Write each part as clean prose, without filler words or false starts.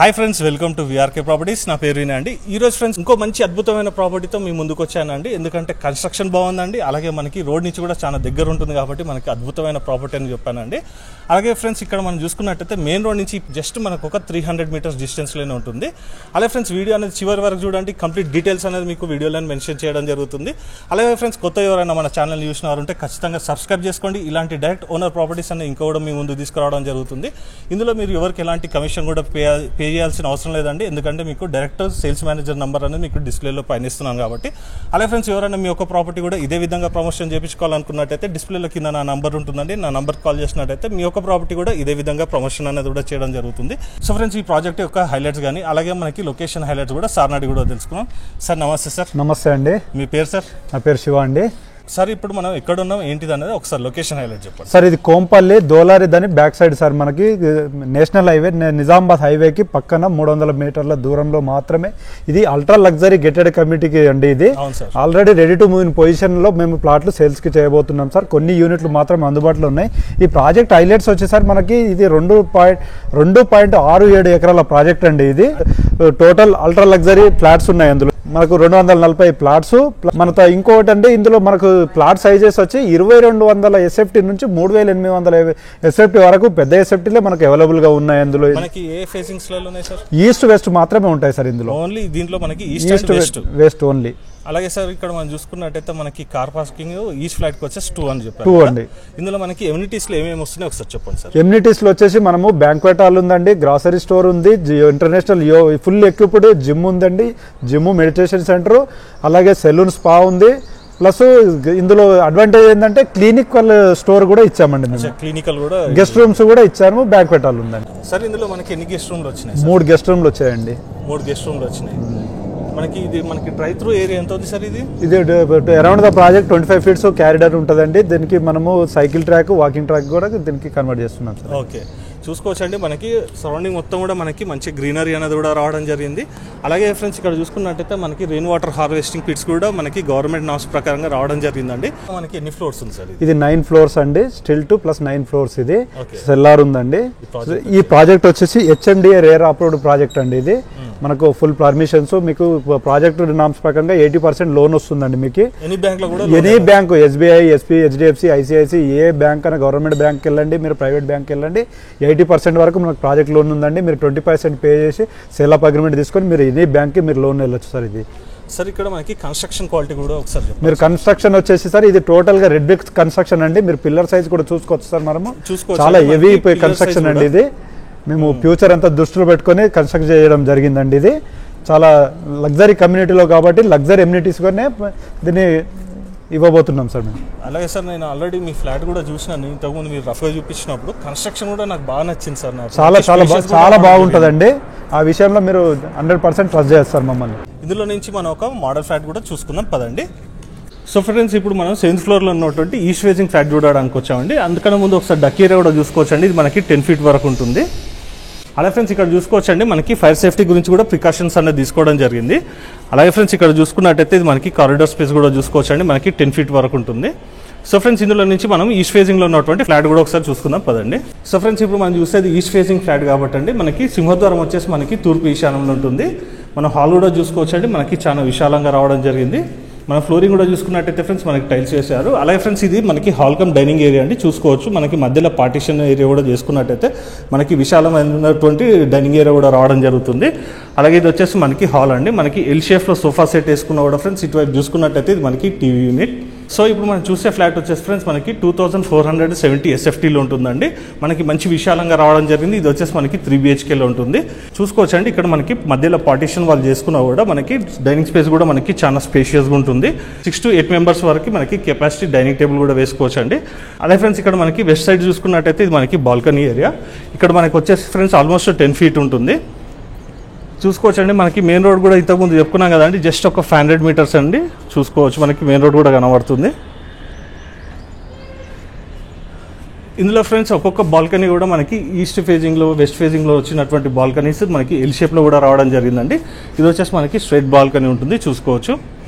Hi friends, welcome to VRK properties. నా పేరు వినా అండి. ఈ రోజు ఫ్రెండ్స్ ఇంకో మంచి అద్భుతమైన ప్రాపర్టీతో మీ ముందుకు వచ్చానండి. ఎందుకంటే కన్స్ట్రక్షన్ బాగుందండి, అలాగే మనకి రోడ్ నుంచి కూడా చాలా దగ్గర ఉంటుంది కాబట్టి మనకి అద్భుతమైన ప్రాపర్టీ అని చెప్పానండి. అలాగే ఫ్రెండ్స్ ఇక్కడ మనం చూసుకున్నట్టయితే మెయిన్ రోడ్ నుంచి జస్ట్ మనకు ఒక 300 మీటర్స్ డిస్టెన్స్లోనే ఉంటుంది. అలాగే ఫ్రెండ్స్ వీడియో అనేది చివరి వరకు చూడండి, కంప్లీట్ డీటెయిల్స్ అనేది మీకు వీడియోలో మెన్షన్ చేయడం జరుగుతుంది. అలాగే ఫ్రెండ్స్ కొత్త ఎవరైనా మన ఛానల్ చూసినారంటే ఖచ్చితంగా సబ్స్క్రైబ్ చేసుకోండి. ఇలాంటి డైరెక్ట్ ఓనర్ ప్రాపర్టీస్ అనేది ఇంకా కూడా మీ ముందు తీసుకురావడం జరుగుతుంది. ఇందులో మీరు ఎవరికి ఎలాంటి కమిషన్ కూడా పే చేయాల్సిన అవసరం లేదండి, ఎందుకంటే మీకు డైరెక్ట్ సేల్స్ మేనేజర్ నెంబర్ అనేది మీకు డిస్ప్లేలో పైన ఇస్తున్నాను కాబట్టి. అలాగే ఫ్రెండ్స్ ఎవరైనా మీ యొక్క ప్రాపర్టీ కూడా ఇదే విధంగా ప్రమోషన్ చేయించుకోవాలనుకున్నట్టయితే డిస్ప్లేలో కింద నా నంబర్ ఉంటుందండి. నా నంబర్ కాల్ చేసినట్టయితే మీ యొక్క ప్రాపర్టీ కూడా ఇదే విధంగా ప్రమోషన్ అనేది కూడా చేయడం జరుగుతుంది. సో ఫ్రెండ్స్ ఈ ప్రాజెక్ట్ యొక్క హైలైట్స్ కానీ అలాగే మనకి లొకేషన్ హైలైట్స్ కూడా సార్ నాడి కూడా తెలుసుకున్నాం. సార్ నమస్తే. సార్ నమస్తే అండి. మీ పేరు సార్? నా పేరు శివ అండి. సార్ ఇప్పుడు మనం ఎక్కడ ఉన్నాం ఏంటిది అనేది ఒకసారి లొకేషన్ హైలైట్ చెప్పండి సార్. ఇది కోంపల్లి దోలారి దాని బ్యాక్ సైడ్ సార్, మనకి నేషనల్ హైవే నిజామాబాద్ హైవేకి పక్కన 300 మీటర్ల దూరంలో మాత్రమే. ఇది అల్ట్రా లగ్జరీ గెటెడ్ కమ్యూనిటీకి అండి. ఇది already ready to move in position లో మేము ప్లాట్లు సేల్స్ కి చేయబోతున్నాం సార్. కొన్ని యూనిట్లు మాత్రం అందుబాటులో ఉన్నాయి. ఈ ప్రాజెక్ట్ హైలైట్స్ వచ్చేసరికి మనకి ఇది 2.67 ఎకరాల ప్రాజెక్ట్ అండి. ఇది టోటల్ అల్ట్రా లగ్జరీ ఫ్లాట్స్ ఉన్నాయి. అందులో మనకు 240 ప్లాట్స్. మనతో ఇంకోటి అంటే ఇందులో మనకు ప్లాట్ సైజెస్ వచ్చి 2200 ఎస్ఎఫ్టీ నుంచి 3800 ఎస్ఎఫ్టీ వరకు పెద్ద ఎస్ఎఫ్టీలే మనకు అవైలబుల్ గా ఉన్నాయి. అందులో ఈస్ట్ వెస్ట్ మాత్రమే ఉంటాయి సార్. ఇందులో ఓన్లీ దీంట్లో మనకి ఈస్ట్ వెస్ట్ ఓన్లీ. అలాగే సార్ ఇక్కడ మనం చూసుకున్నట్టయితే మనకి కార్ పార్కింగ్ ఈస్ట్ ఫ్లాట్ కి వచ్చేసి 2 అని చెప్పారు. 2 అండి. ఇందులో మనకి ఎమ్యూనిటీస్ లో ఏమేమి వస్తున్నాయి ఒకసారి చెప్పండి సార్. ఎమ్యూనిటీస్ లో వచ్చేసి మనము బ్యాంక్వెట్ హాల్ ఉందండి, గ్రాసరీ స్టోర్ ఉంది, ఇంటర్నేషనల్ ఫుల్ ఎక్విప్డ్ జిమ్ ఉందండి, జిమ్ మెడిటేషన్ సెంటర్, అలాగే సెలూన్ స్పా ఉంది. ప్లస్ ఇందులో అడ్వాంటేజ్ ఏంటంటే క్లినికల్ స్టోర్ కూడా ఇచ్చామండి. క్లినికల్ కూడా గెస్ట్ రూమ్స్ కూడా ఇచ్చాము, బ్యాంక్వెట్ హాల్ ఉందండి. సార్ ఇందులో మనకి ఎన్ని గెస్ట్ రూమ్లు వచ్చినాయి? 3 గెస్ట్ రూమ్లు వచ్చాయండి. 3 గెస్ట్ రూమ్లు వచ్చినాయి. మనకి ఇది మనకి డ్రైవ్ త్రూ ఏరియా ఎంత ఉంది సార్? ఇది around the project 25 feets corridor ఉంటుందండి. దీనికి మనము సైకిల్ ట్రాక్, వాకింగ్ ట్రాక్ కూడా దీనికి కన్వర్ట్ చేస్తున్నాం సార్. ఓకే, చూసుకోవచ్చండి. మనకి సరౌండింగ్ మొత్తం కూడా మనకి మంచి గ్రీనరీ అనేది కూడా రావడం జరిగింది. అలాగే ఫ్రెండ్స్ ఇక్కడ చూసుకున్నట్టయితే మనకి రెయిన్ వాటర్ హార్వెస్టింగ్ పిట్స్ కూడా మనకి గవర్నమెంట్ నామ్స్ ప్రకారంగా రావడం జరిగిందండి. మనకి ఎన్ని ఫ్లోర్స్ ఉంది సార్? ఇది 9 ఫ్లోర్స్ అండి. Still 2 + 9 floors. ఇది సెల్లార్ ఉందండి. ఈ ప్రాజెక్ట్ వచ్చేసి హెచ్ఎండిఏ రేర్ అప్రూవ్డ్ ప్రాజెక్ట్ అండి. ఇది మనకు ఫుల్ పర్మిషన్స్, మీకు ప్రాజెక్ట్ నామ్స్ ప్రకారంగా 80% లోన్ వస్తుందండి. మీకు any bank, SBI, SP, HDFC, ICICI, ఏ బ్యాంక్ అయినా గవర్నమెంట్ బ్యాంక్కి వెళ్ళండి, మీరు ప్రైవేట్ బ్యాంక్కి వెళ్ళండి, 80% వరకు మనకు ప్రాజెక్ట్ లోన్ ఉందండి. మీరు 20% పే చేసి సేల్ ఆఫ్ అగ్రిమెంట్ తీసుకొని మీరు ఎనీ బ్యాంక్కి మీరు లోన్ వెళ్ళొచ్చు సార్. ఇది సార్ ఇక్కడ మనకి కన్స్ట్రక్షన్ క్వాలిటీ కూడా ఒకసారి మీరు కన్స్ట్రక్షన్ వచ్చేసి సార్ ఇది టోటల్ గా రెడ్ బ్రిక్ కన్స్ట్రక్షన్ అండి. మీరు పిల్లర్ సైజ్ కూడా చూసుకోవచ్చు సార్. మనము చాలా హెవీ కన్స్ట్రక్షన్ అండి. ఇది మేము ఫ్యూచర్ అంతా దృష్టిలో పెట్టుకొని కన్స్ట్రక్ట్ చేయడం జరిగిందండి. ఇది చాలా లగ్జరీ కమ్యూనిటీలో కాబట్టి లగ్జరీ ఎమ్యూనిటీస్ గానే దీన్ని ఇవ్వబోతున్నాం సార్ మేము. అలాగే సార్ నేను ఆల్రెడీ మీ ఫ్లాట్ కూడా చూసినాను ఇంతకుముందు మీరు రఫ్గా చూపించినప్పుడు. కన్స్ట్రక్షన్ కూడా నాకు బాగా నచ్చింది సార్. నాకు చాలా బాగుంటుందండి. ఆ విషయంలో మీరు 100% ట్రస్ట్ చేస్తారు మమ్మల్ని. ఇందులో నుంచి మనం ఒక మోడల్ ఫ్లాట్ కూడా చూసుకుందాం పదండి. సో ఫ్రెండ్స్ ఇప్పుడు మనం 7th ఫ్లోర్లో ఉన్నటువంటి ఈస్ట్ ఫేసింగ్ ఫ్లాట్ చూడడానికి వచ్చామండి. అందుకని ముందు ఒకసారి డక్ ఏరియా కూడా చూసుకోవచ్చండి. ఇది మనకి 10 ఫీట్ వరకు ఉంటుంది. అలాగే ఫ్రెండ్స్ ఇక్కడ చూసుకోవచ్చండి మనకి ఫైర్ సేఫ్టీ గురించి కూడా ప్రికాషన్స్ అనేది తీసుకోవడం జరిగింది. అలాగే ఫ్రెండ్స్ ఇక్కడ చూసుకున్నట్టయితే ఇది మనకి కారిడార్ స్పేస్ కూడా చూసుకోవచ్చండి. మనకి 10 ఫీట్ వరకు ఉంటుంది. సో ఫ్రెండ్స్ ఇందులో నుంచి మనం ఈస్ట్ ఫేసింగ్లో ఉన్నటువంటి ఫ్లాట్ కూడా ఒకసారి చూసుకుందాం పదండి. సో ఫ్రెండ్స్ ఇప్పుడు మనం చూసేది ఈస్ట్ ఫేసింగ్ ఫ్లాట్ కాబట్టి అండి మనకి సింహద్వారం వచ్చేసి మనకి తూర్పు ఈశాన్యంలో ఉంటుంది. మనం హాల్ కూడా చూసుకోవచ్చండి. మనకి చాలా విశాలంగా రావడం జరిగింది. మన ఫ్లోరింగ్ కూడా చూసుకున్నట్టయితే ఫ్రెండ్స్ మనకి టైల్స్ వేసారు. అలాగే ఫ్రెండ్స్ ఇది మనకి హాల్ కమ్ డైనింగ్ ఏరియా అండి. చూసుకోవచ్చు మనకి మధ్యలో పార్టీషన్ ఏరియా కూడా చేసుకున్నట్టయితే మనకి విశాలమైనటువంటి డైనింగ్ ఏరియా కూడా రావడం జరుగుతుంది. అలాగే ఇది వచ్చేసి మనకి హాల్ అండి. మనకి ఎల్ షేప్లో సోఫా సెట్ వేసుకున్న కూడా ఫ్రెండ్స్ ఇటువైపు చూసుకున్నట్టయితే ఇది మనకి టీవీ యూనిట్. సో ఇప్పుడు మనం చూసే ఫ్లాట్ వచ్చేసి ఫ్రెండ్స్ మనకి 2470 ఎస్ఎఫ్టీలో ఉంటుందండి. మనకి మంచి విశాలంగా రావడం జరిగింది. ఇది వచ్చేసి మనకి 3 BHKలో ఉంటుంది. చూసుకోవచ్చండి ఇక్కడ మనకి మధ్యలో పార్టీషన్ వాళ్ళు చేసుకున్నా కూడా మనకి డైనింగ్ స్పేస్ కూడా మనకి చాలా స్పేషియస్గా ఉంటుంది. 6 to 8 మెంబర్స్ వరకు మనకి కెపాసిటీ డైనింగ్ టేబుల్ కూడా వేసుకోవచ్చండి. అలాగే ఫ్రెండ్స్ ఇక్కడ మనకి వెస్ట్ సైడ్ చూసుకున్నట్టయితే ఇది మనకి బాల్కనీ ఏరియా. ఇక్కడ మనకి వచ్చేసి ఫ్రెండ్స్ ఆల్మోస్ట్ 10 ఫీట్ ఉంటుంది. చూసుకోవచ్చండి మనకి మెయిన్ రోడ్ కూడా ఇంతకుముందు చెప్పుకున్నాం కదండి, జస్ట్ ఒక 500 మీటర్స్ అండి. చూసుకోవచ్చు మనకి మెయిన్ రోడ్ కూడా కనబడుతుంది. ఇందులో ఫ్రెండ్స్ ఒక్కొక్క బాల్కనీ కూడా మనకి ఈస్ట్ ఫేజింగ్లో, వెస్ట్ ఫేజింగ్లో వచ్చినటువంటి బాల్కనీస్ మనకి ఎల్ షేప్లో కూడా రావడం జరిగిందండి. ఇది వచ్చేసి మనకి స్ట్రైట్ బాల్కనీ ఉంటుంది చూసుకోవచ్చు.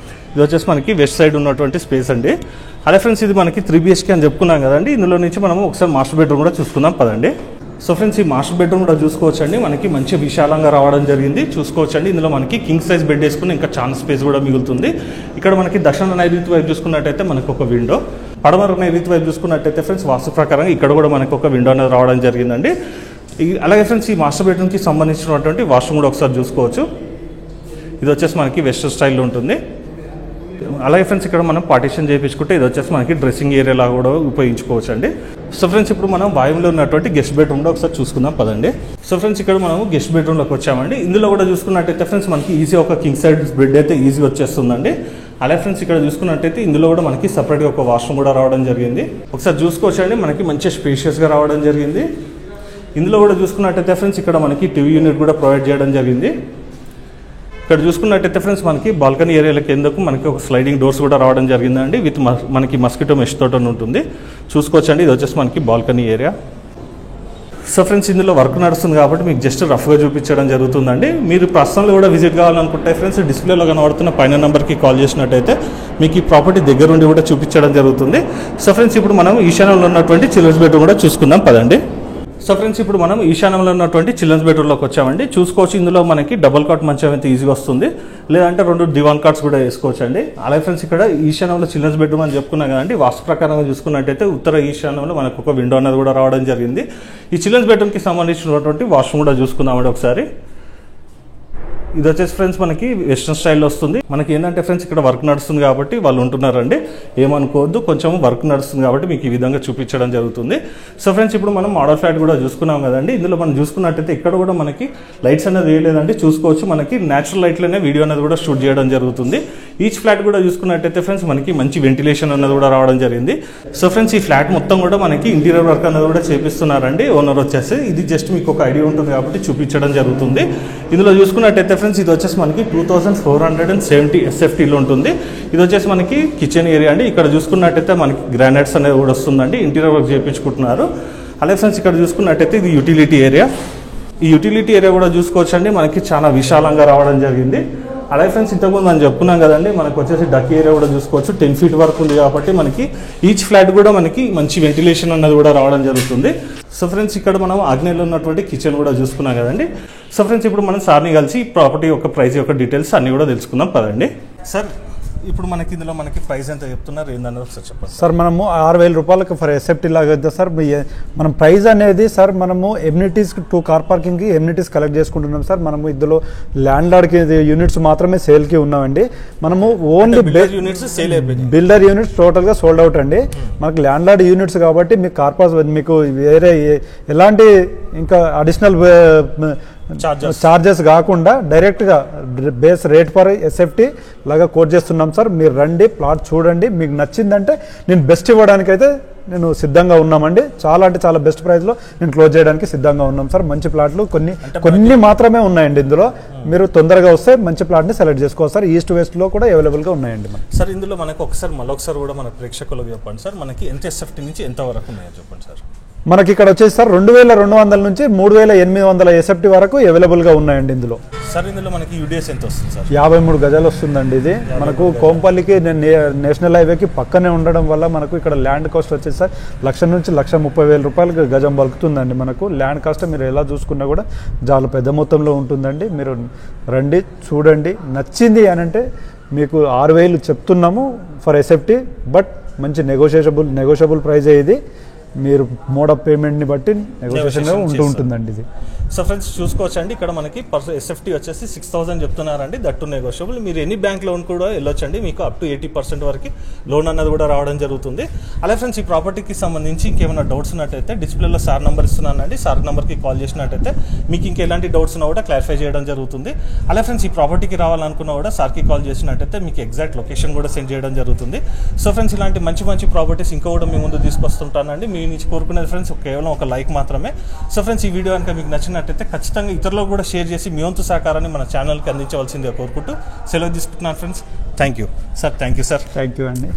ఇది వచ్చేసి మనకి వెస్ట్ సైడ్ ఉన్నటువంటి స్పేస్ అండి. అదే ఫ్రెండ్స్ ఇది మనకి 3 BHK అని చెప్పుకున్నాం కదండి. ఇందులో నుంచి మనం ఒకసారి మాస్టర్ బెడ్రూమ్ కూడా చూసుకుందాం పదండి. సో ఫ్రెండ్స్ ఈ మాస్టర్ బెడ్రూమ్ కూడా చూసుకోవచ్చండి, మనకి మంచి విశాలంగా రావడం జరిగింది. చూసుకోవచ్చండి, ఇందులో మనకి కింగ్ సైజ్ బెడ్ వేసుకుని ఇంకా చాలా స్పేస్ కూడా మిగులుతుంది. ఇక్కడ మనకి దక్షిణ నైరుతి వైపు చూసుకున్నట్టయితే మనకు ఒక విండో, పడమర నైరుతి వైపు చూసుకున్నట్టయితే ఫ్రెండ్స్ వాస్తు ప్రకారంగా ఇక్కడ కూడా మనకు ఒక విండో అనేది రావడం జరిగిందండి. అలాగే ఫ్రెండ్స్ ఈ మాస్టర్ బెడ్రూమ్కి సంబంధించినటువంటి వాష్రూమ్ కూడా ఒకసారి చూసుకోవచ్చు. ఇది వచ్చేసి మనకి వెస్టర్న్ స్టైల్లో ఉంటుంది. అలాగే ఫ్రెండ్స్ ఇక్కడ మనం పార్టీషన్ చేయించుకుంటే ఇది వచ్చేసి మనకి డ్రెస్సింగ్ ఏరియా లాగా కూడా ఉపయోగించుకోవచ్చు అండి. సో ఫ్రెండ్స్ ఇప్పుడు మనం వాయువులో ఉన్నటువంటి గెస్ట్ బెడ్రూమ్లో ఒకసారి చూసుకుందాం పదండి. సో ఫ్రెండ్స్ ఇక్కడ మనం గెస్ట్ బెడ్రూమ్లోకి వచ్చామండి. ఇందులో కూడా చూసుకున్నట్టయితే ఫ్రెండ్స్ మనకి ఈజీ ఒక కింగ్ సైడ్ బెడ్ అయితే ఈజీ వచ్చేస్తుందండి. అలాగే ఫ్రెండ్స్ ఇక్కడ చూసుకున్నట్టయితే ఇందులో కూడా మనకి సపరేట్గా ఒక వాష్రూమ్ కూడా రావడం జరిగింది. ఒకసారి చూసుకోవచ్చండి, మనకి మంచి స్పేషియస్గా రావడం జరిగింది. ఇందులో కూడా చూసుకున్నట్టయితే ఫ్రెండ్స్ ఇక్కడ మనకి టీవీ యూనిట్ కూడా ప్రొవైడ్ చేయడం జరిగింది. ఇక్కడ చూసుకున్నట్టయితే ఫ్రెండ్స్ మనకి బాల్కనీ ఏరియాల కిందకు మనకి ఒక స్లైడింగ్ డోర్స్ కూడా రావడం జరిగిందండి. విత్ మనకి మస్కిటో మెష్ తోట ఉంటుంది. చూసుకోవచ్చండి, ఇది వచ్చేసి మనకి బాల్కనీ ఏరియా. సో ఫ్రెండ్స్ ఇందులో వర్క్ నడుస్తుంది కాబట్టి మీకు జస్ట్ రఫ్గా చూపించడం జరుగుతుందండి. మీరు పర్సనల్ కూడా విజిట్ కావాలనుకుంటే ఫ్రెండ్స్ డిస్ప్లేలో కనబడుతున్న పైన నెంబర్కి కాల్ చేసినట్టయితే మీకు ఈ ప్రాపర్టీ దగ్గరుండి కూడా చూపించడం జరుగుతుంది. సో ఫ్రెండ్స్ ఇప్పుడు మనం ఈశాన్యంలో ఉన్నటువంటి చిల్డ్రన్స్ బెడ్రూమ్ కూడా చూసుకుందాం పదండి. సో ఫ్రెండ్స్ ఇప్పుడు మనం ఈశాన్యంలో ఉన్నటువంటి చిల్డ్రన్స్ బెడ్రూమ్లోకి వచ్చామండి. చూసుకోవచ్చు, ఇందులో మనకి డబుల్ కాట్ మంచం అయితే ఈజీగా వస్తుంది, లేదంటే 2 దివాన్ కాట్స్ కూడా వేసుకోవచ్చు అండి. అలాగే ఫ్రెండ్స్ ఇక్కడ ఈశాన్యంలో చిల్డ్రన్స్ బెడ్రూమ్ అని చెప్పుకున్నాం కదండి. వాస్తు ప్రకారంగా చూసుకున్నట్టయితే ఉత్తర ఈశాన్యంలో మనకు ఒక విండో అనేది కూడా రావడం జరిగింది. ఈ చిల్డ్రన్స్ బెడ్రూమ్కి సంబంధించినటువంటి వాష్రూమ్ కూడా చూసుకుందామండి ఒకసారి. ఇది వచ్చేసి ఫ్రెండ్స్ మనకి వెస్టర్న్ స్టైల్లో వస్తుంది. మనకి ఏంటంటే ఫ్రెండ్స్ ఇక్కడ వర్క్ నడుస్తుంది కాబట్టి వాళ్ళు ఉంటున్నారండి, ఏమనుకోవద్దు, కొంచెం వర్క్ నడుస్తుంది కాబట్టి మీకు ఈ విధంగా చూపించడం జరుగుతుంది. సో ఫ్రెండ్స్ ఇప్పుడు మనం మోడల్ ఫ్లాట్ కూడా చూసుకున్నాం కదండి. ఇందులో మనం చూసుకున్నట్టయితే ఇక్కడ కూడా మనకి లైట్స్ అనేది వేయలేదండి. చూసుకోవచ్చు, మనకి న్యాచురల్ లైట్లోనే వీడియో అనేది కూడా షూట్ చేయడం జరుగుతుంది. ఈచ్ ఫ్లాట్ కూడా చూసుకున్నట్టయితే ఫ్రెండ్స్ మనకి మంచి వెంటిలేషన్ అనేది కూడా రావడం జరిగింది. సో ఫ్రెండ్స్ ఈ ఫ్లాట్ మొత్తం కూడా మనకి ఇంటీరియర్ వర్క్ అనేది కూడా చేపిస్తున్నారండి ఓనర్ వచ్చేసి. ఇది జస్ట్ మీకు ఒక ఐడియా ఉంటుంది కాబట్టి చూపించడం జరుగుతుంది. ఇందులో చూసుకున్నట్టయితే ఫ్రెండ్స్ ఇది వచ్చేసి మనకి 2470 SFTలో ఉంటుంది. ఇది వచ్చేసి మనకి కిచెన్ ఏరియా అండి. ఇక్కడ చూసుకున్నట్టయితే మనకి గ్రానైట్స్ అనేది కూడా వస్తుందండి, ఇంటీరియర్ వర్క్ చేయించుకుంటున్నారు. అలాగే ఫ్రెండ్స్ ఇక్కడ చూసుకున్నట్టయితే ఇది యూటిలిటీ ఏరియా. ఈ యూటిలిటీ ఏరియా కూడా చూసుకోవచ్చు అండి, మనకి చాలా విశాలంగా రావడం జరిగింది. అలాగే ఫ్రెండ్స్ ఇంతకుముందు మనం చెప్పుకున్నాం కదండి, మనకు వచ్చేసి డక్ ఏరియా కూడా చూసుకోవచ్చు. 10 feet వరకు ఉంది కాబట్టి మనకి ఈచ్ ఫ్లాట్ కూడా మనకి మంచి వెంటిలేషన్ అన్నది కూడా రావడం జరుగుతుంది. సో ఫ్రెండ్స్ ఇక్కడ మనం ఆగ్నేయంలో ఉన్నటువంటి కిచెన్ కూడా చూసుకున్నాం కదండి. సో ఫ్రెండ్స్ ఇప్పుడు మనం సార్ని కలిసి ప్రాపర్టీ యొక్క ప్రైస్ యొక్క డీటెయిల్స్ అన్ని కూడా తెలుసుకుందాం పదండి. సార్ ఇప్పుడు మనకి ఇందులో మనకి ప్రైస్ ఎంత చెప్తున్నారు ఏందన్నది ఒకసారి చెప్పండి సార్. మనము 6000 రూపాయలకు ఫర్ ఎస్ఎఫ్టీ లాగా అయితే సార్ మనం ప్రైస్ అనేది సార్ మనము ఎమ్యూనిటీస్ 2 కార్ పార్కింగ్కి ఎమ్యూనిటీస్ కలెక్ట్ చేసుకుంటున్నాం సార్. మనము ఇందులో ల్యాండ్ లార్డ్కి యూనిట్స్ మాత్రమే సేల్కి ఉన్నామండి. మనము ఓన్లీ యూనిట్స్ సేల్ అయిపోయింది, బిల్డర్ యూనిట్స్ టోటల్గా సోల్డ్ అవుట్ అండి. మనకు ల్యాండ్ లార్డ్ యూనిట్స్ కాబట్టి మీకు కార్ పాస్ మీకు వేరే ఎలాంటి ఇంకా అడిషనల్ చార్జెస్ కాకుండా డైరెక్ట్గా బేస్ రేట్ ఫర్ ఎస్ఎఫ్టీ లాగా కోట్ చేస్తున్నాం సార్. మీరు రండి, ప్లాట్ చూడండి, మీకు నచ్చిందంటే నేను బెస్ట్ ఇవ్వడానికైతే నేను సిద్ధంగా ఉన్నామండి. చాలా అంటే చాలా బెస్ట్ ప్రైస్లో నేను క్లోజ్ చేయడానికి సిద్ధంగా ఉన్నాం సార్. మంచి ప్లాట్లు కొన్ని మాత్రమే ఉన్నాయండి ఇందులో. మీరు తొందరగా వస్తే మంచి ప్లాట్ని సెలెక్ట్ చేసుకోవచ్చు సార్. ఈస్ట్ వెస్ట్లో కూడా అవైలబుల్గా ఉన్నాయండి సార్. ఇందులో మనకు మరొకసారి కూడా మన ప్రేక్షకులకు చెప్పండి సార్, మనకి ఎంత ఎస్ఎఫ్టీ నుంచి ఎంత వరకు ఉన్నాయో చెప్పండి సార్. మనకి ఇక్కడ వచ్చేసి సార్ 2200 నుంచి 3800 ఎస్ఎఫ్టీ వరకు అవైలబుల్గా ఉన్నాయండి ఇందులో. సార్ ఇందులో మనకి యూడిఎస్ ఎంత వస్తుంది సార్? 53 గజాలు వస్తుందండి. ఇది మనకు కోంపల్లికి నేషనల్ హైవేకి పక్కనే ఉండడం వల్ల మనకు ఇక్కడ ల్యాండ్ కాస్ట్ వచ్చేసి సార్ 1,00,000 నుంచి 1,30,000 రూపాయలకి గజం పలుకుతుందండి. మనకు ల్యాండ్ కాస్ట్ మీరు ఎలా చూసుకున్నా కూడా చాలా పెద్ద మొత్తంలో ఉంటుందండి. మీరు రండి, చూడండి, నచ్చింది అని అంటే మీకు 6,000 చెప్తున్నాము ఫర్ ఎస్ఎఫ్టీ. బట్ మంచి నెగోషియబుల్ ప్రైజే ఇది. మీరు మోడ్ ఆఫ్ పేమెంట్ని బట్టి నెగోషియేషన్గా ఉంటుందండి ఇది. సో ఫ్రెండ్స్ చూసుకోవచ్చు అండి, ఇక్కడ మనకి ఎస్ఎఫ్టీ వచ్చేసి 6,000 చెప్తున్నారండి, దట్టు నెగోషియబుల్. మీరు ఎనీ బ్యాంక్ లోన్ కూడా వెళ్ళొచ్చండి, మీకు అప్ టు 80% వరకు లోన్ అన్నది కూడా రావడం జరుగుతుంది. అలాగే ఫ్రెండ్స్ ఈ ప్రాపర్టీకి సంబంధించి ఇంకేమైనా డౌట్స్ ఉన్నట్టయితే డిస్ప్లేలో సార్ నెంబర్ ఇస్తున్నానండి. సార్ నెంబర్కి కాల్ చేసినట్టయితే మీకు ఇంకెలాంటి డౌట్స్ ఉన్నా కూడా క్లారిఫై చేయడం జరుగుతుంది. అలాగే ఫ్రెండ్స్ ఈ ప్రాపర్టీకి రావాలనుకున్నా కూడా సార్కి కాల్ చేసినట్టయితే మీకు ఎగ్జాక్ట్ లొకేషన్ కూడా సెండ్ చేయడం జరుగుతుంది. సో ఫ్రెండ్స్ ఇలాంటి మంచి ప్రాపర్టీస్ ఇంకా కూడా మీ ముందు తీసుకొస్తుంటానండి. మీ నుంచి కోరుకునేది ఫ్రెండ్స్ కేవలం ఒక లైక్ మాత్రమే. సో ఫ్రెండ్స్ ఈ వీడియో కనుక మీకు నచ్చినట్టయితే ఖచ్చితంగా ఇతరులకు కూడా షేర్ చేసి మీ వంతు సహకారాన్ని మన ఛానల్కి అందించవలసిందిగా కోరుకుంటూ సెలవు తీసుకుంటున్నాను friends. Thank you sir. Thank you sir. Thank you అండి.